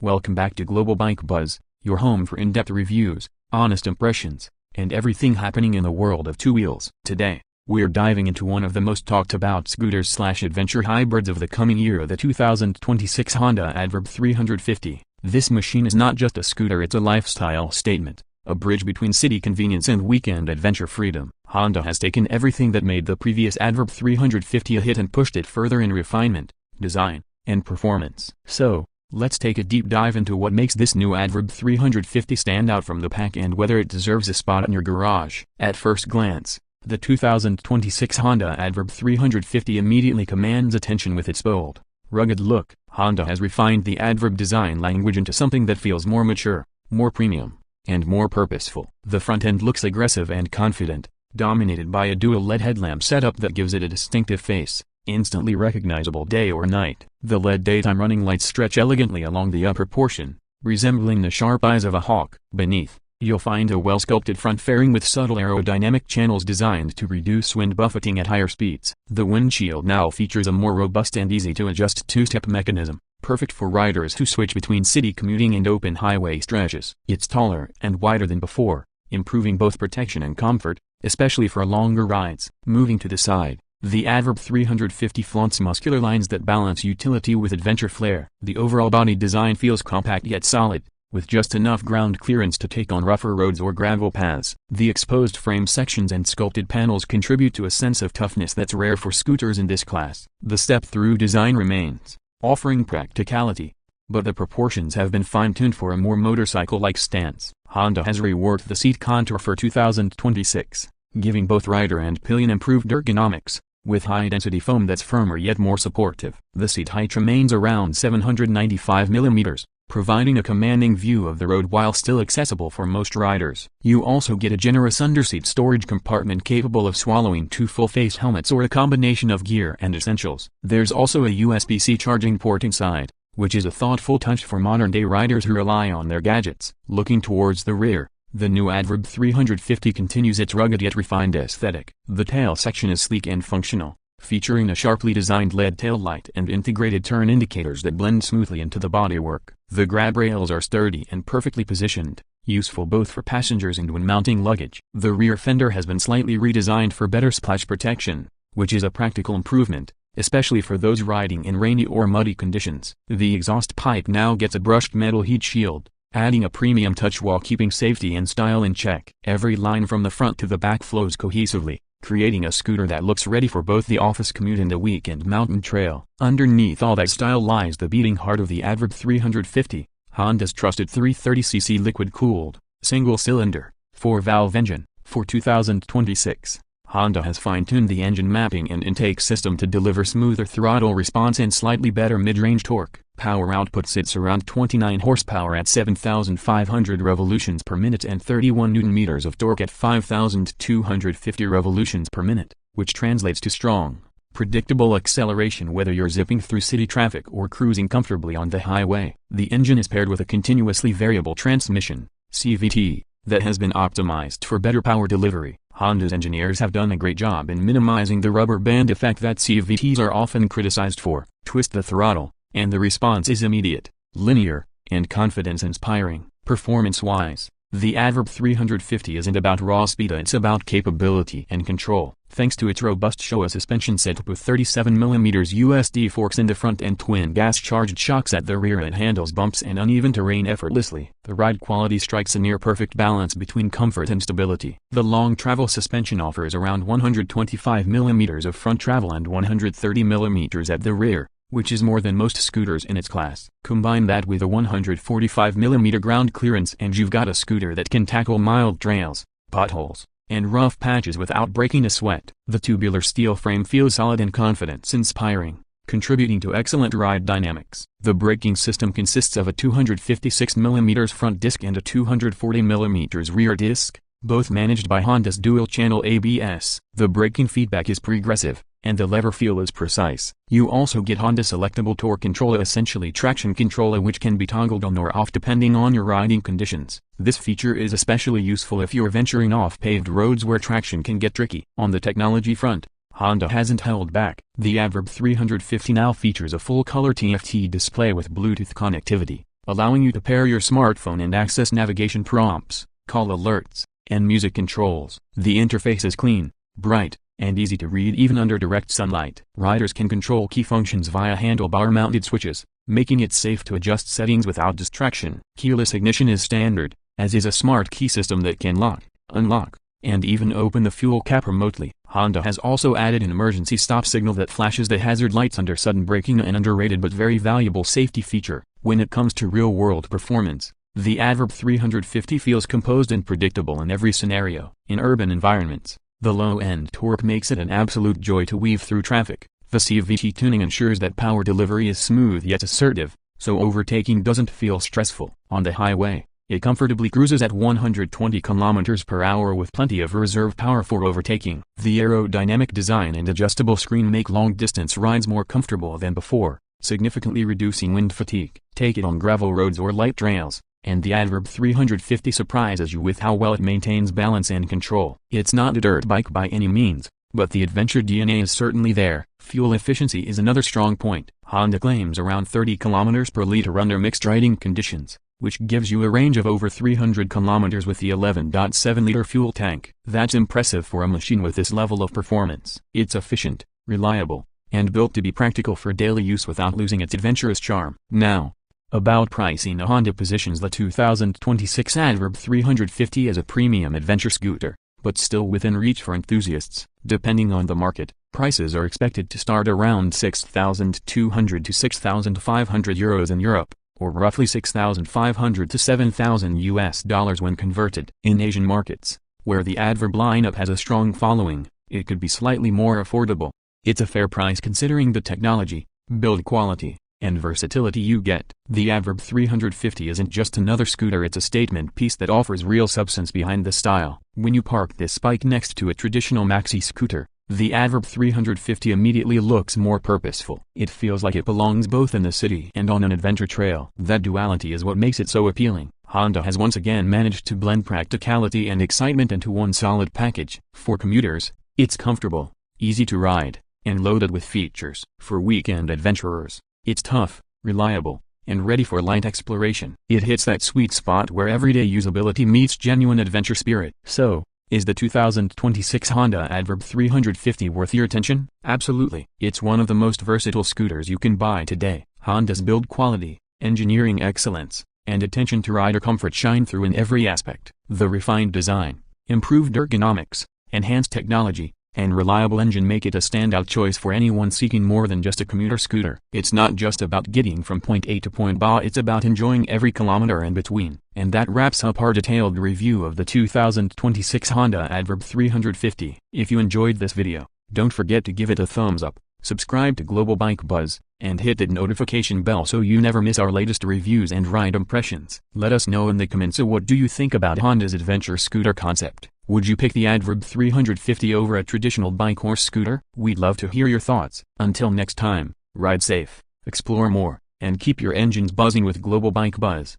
Welcome back to Global Bike Buzz, your home for in-depth reviews, honest impressions, and everything happening in the world of two wheels. Today, we're diving into one of the most talked about scooters/adventure hybrids of the coming year, the 2026 Honda ADV 350. This machine is not just a scooter, it's a lifestyle statement, a bridge between city convenience and weekend adventure freedom. Honda has taken everything that made the previous ADV 350 a hit and pushed it further in refinement, design, and performance. So, let's take a deep dive into what makes this new ADV 350 stand out from the pack and whether it deserves a spot in your garage. At first glance, the 2026 Honda ADV 350 immediately commands attention with its bold, rugged look. Honda has refined the ADV design language into something that feels more mature, more premium, and more purposeful. The front end looks aggressive and confident, dominated by a dual LED headlamp setup that gives it a distinctive face, instantly recognizable day or night. The LED daytime running lights stretch elegantly along the upper portion, resembling the sharp eyes of a hawk. Beneath, you'll find a well-sculpted front fairing with subtle aerodynamic channels designed to reduce wind buffeting at higher speeds. The windshield now features a more robust and easy-to-adjust two-step mechanism, perfect for riders who switch between city commuting and open highway stretches. It's taller and wider than before, improving both protection and comfort, especially for longer rides. Moving to the side, the ADV 350 flaunts muscular lines that balance utility with adventure flair. The overall body design feels compact yet solid, with just enough ground clearance to take on rougher roads or gravel paths. The exposed frame sections and sculpted panels contribute to a sense of toughness that's rare for scooters in this class. The step-through design remains, offering practicality, but the proportions have been fine-tuned for a more motorcycle-like stance. Honda has reworked the seat contour for 2026, giving both rider and pillion improved ergonomics, with high-density foam that's firmer yet more supportive. The seat height remains around 795 mm, providing a commanding view of the road while still accessible for most riders. You also get a generous underseat storage compartment capable of swallowing 2 full-face helmets or a combination of gear and essentials. There's also a USB-C charging port inside, which is a thoughtful touch for modern-day riders who rely on their gadgets. Looking towards the rear, the new ADV 350 continues its rugged yet refined aesthetic. The tail section is sleek and functional, featuring a sharply designed LED taillight and integrated turn indicators that blend smoothly into the bodywork. The grab rails are sturdy and perfectly positioned, useful both for passengers and when mounting luggage. The rear fender has been slightly redesigned for better splash protection, which is a practical improvement, especially for those riding in rainy or muddy conditions. The exhaust pipe now gets a brushed metal heat shield, adding a premium touch while keeping safety and style in check. Every line from the front to the back flows cohesively, creating a scooter that looks ready for both the office commute and the weekend mountain trail. Underneath all that style lies the beating heart of the ADV 350, Honda's trusted 330cc liquid-cooled, single-cylinder, 4-valve engine. For 2026, Honda has fine-tuned the engine mapping and intake system to deliver smoother throttle response and slightly better mid-range torque. Power output sits around 29 horsepower at 7,500 revolutions per minute and 31 Nm of torque at 5,250 revolutions per minute, which translates to strong, predictable acceleration whether you're zipping through city traffic or cruising comfortably on the highway. The engine is paired with a continuously variable transmission, CVT, that has been optimized for better power delivery. Honda's engineers have done a great job in minimizing the rubber band effect that CVTs are often criticized for. Twist the throttle, and the response is immediate, linear, and confidence-inspiring. Performance-wise, the ADV 350 isn't about raw speed, it's about capability and control. Thanks to its robust Showa suspension setup with 37mm USD forks in the front and twin gas-charged shocks at the rear, it handles bumps and uneven terrain effortlessly. The ride quality strikes a near-perfect balance between comfort and stability. The long travel suspension offers around 125mm of front travel and 130mm at the rear, which is more than most scooters in its class. Combine that with a 145mm ground clearance and you've got a scooter that can tackle mild trails, potholes, and rough patches without breaking a sweat. The tubular steel frame feels solid and confidence-inspiring, contributing to excellent ride dynamics. The braking system consists of a 256mm front disc and a 240mm rear disc, both managed by Honda's dual-channel ABS. The braking feedback is progressive, and the lever feel is precise. You also get Honda Selectable Torque Control, essentially traction control, which can be toggled on or off depending on your riding conditions. This feature is especially useful if you're venturing off paved roads where traction can get tricky. On the technology front, Honda hasn't held back. The ADV 350 now features a full-color TFT display with Bluetooth connectivity, allowing you to pair your smartphone and access navigation prompts, call alerts, and music controls. The interface is clean, bright, and easy to read even under direct sunlight. Riders can control key functions via handlebar-mounted switches, making it safe to adjust settings without distraction. Keyless ignition is standard, as is a smart key system that can lock, unlock, and even open the fuel cap remotely. Honda has also added an emergency stop signal that flashes the hazard lights under sudden braking, an underrated but very valuable safety feature. When it comes to real-world performance, the Adverb 350 feels composed and predictable in every scenario. In urban environments, the low-end torque makes it an absolute joy to weave through traffic. The CVT tuning ensures that power delivery is smooth yet assertive, so overtaking doesn't feel stressful. On the highway, it comfortably cruises at 120 km per hour with plenty of reserve power for overtaking. The aerodynamic design and adjustable screen make long-distance rides more comfortable than before, significantly reducing wind fatigue. Take it on gravel roads or light trails, and the Adverb 350 surprises you with how well it maintains balance and control. It's not a dirt bike by any means, but the adventure DNA is certainly there. Fuel efficiency is another strong point. Honda claims around 30 km per liter under mixed riding conditions, which gives you a range of over 300 km with the 11.7-liter fuel tank. That's impressive for a machine with this level of performance. It's efficient, reliable, and built to be practical for daily use without losing its adventurous charm. Now, about pricing. Honda positions the 2026 Adverb 350 as a premium adventure scooter, but still within reach for enthusiasts. Depending on the market, prices are expected to start around €6,200 to €6,500 in Europe, or roughly $6,500 to $7,000 when converted. In Asian markets, where the Adverb lineup has a strong following, it could be slightly more affordable. It's a fair price considering the technology, build quality, and versatility you get. The Adverb 350 isn't just another scooter, it's a statement piece that offers real substance behind the style. When you park this bike next to a traditional maxi scooter, the Adverb 350 immediately looks more purposeful. It feels like it belongs both in the city and on an adventure trail. That duality is what makes it so appealing. Honda has once again managed to blend practicality and excitement into one solid package. For commuters, it's comfortable, easy to ride, and loaded with features. For weekend adventurers, it's tough, reliable, and ready for light exploration. It hits that sweet spot where everyday usability meets genuine adventure spirit. So, is the 2026 Honda Adverb 350 worth your attention? Absolutely. It's one of the most versatile scooters you can buy today. Honda's build quality, engineering excellence, and attention to rider comfort shine through in every aspect. The refined design, improved ergonomics, enhanced technology, and reliable engine make it a standout choice for anyone seeking more than just a commuter scooter. It's not just about getting from point A to point B, it's about enjoying every kilometer in between. And that wraps up our detailed review of the 2026 Honda Adverb 350. If you enjoyed this video, don't forget to give it a thumbs up, subscribe to Global Bike Buzz, and hit that notification bell so you never miss our latest reviews and ride impressions. Let us know in the comments what do you think about Honda's adventure scooter concept. Would you pick the Adverb 350 over a traditional bike or scooter? We'd love to hear your thoughts. Until next time, ride safe, explore more, and keep your engines buzzing with Global Bike Buzz.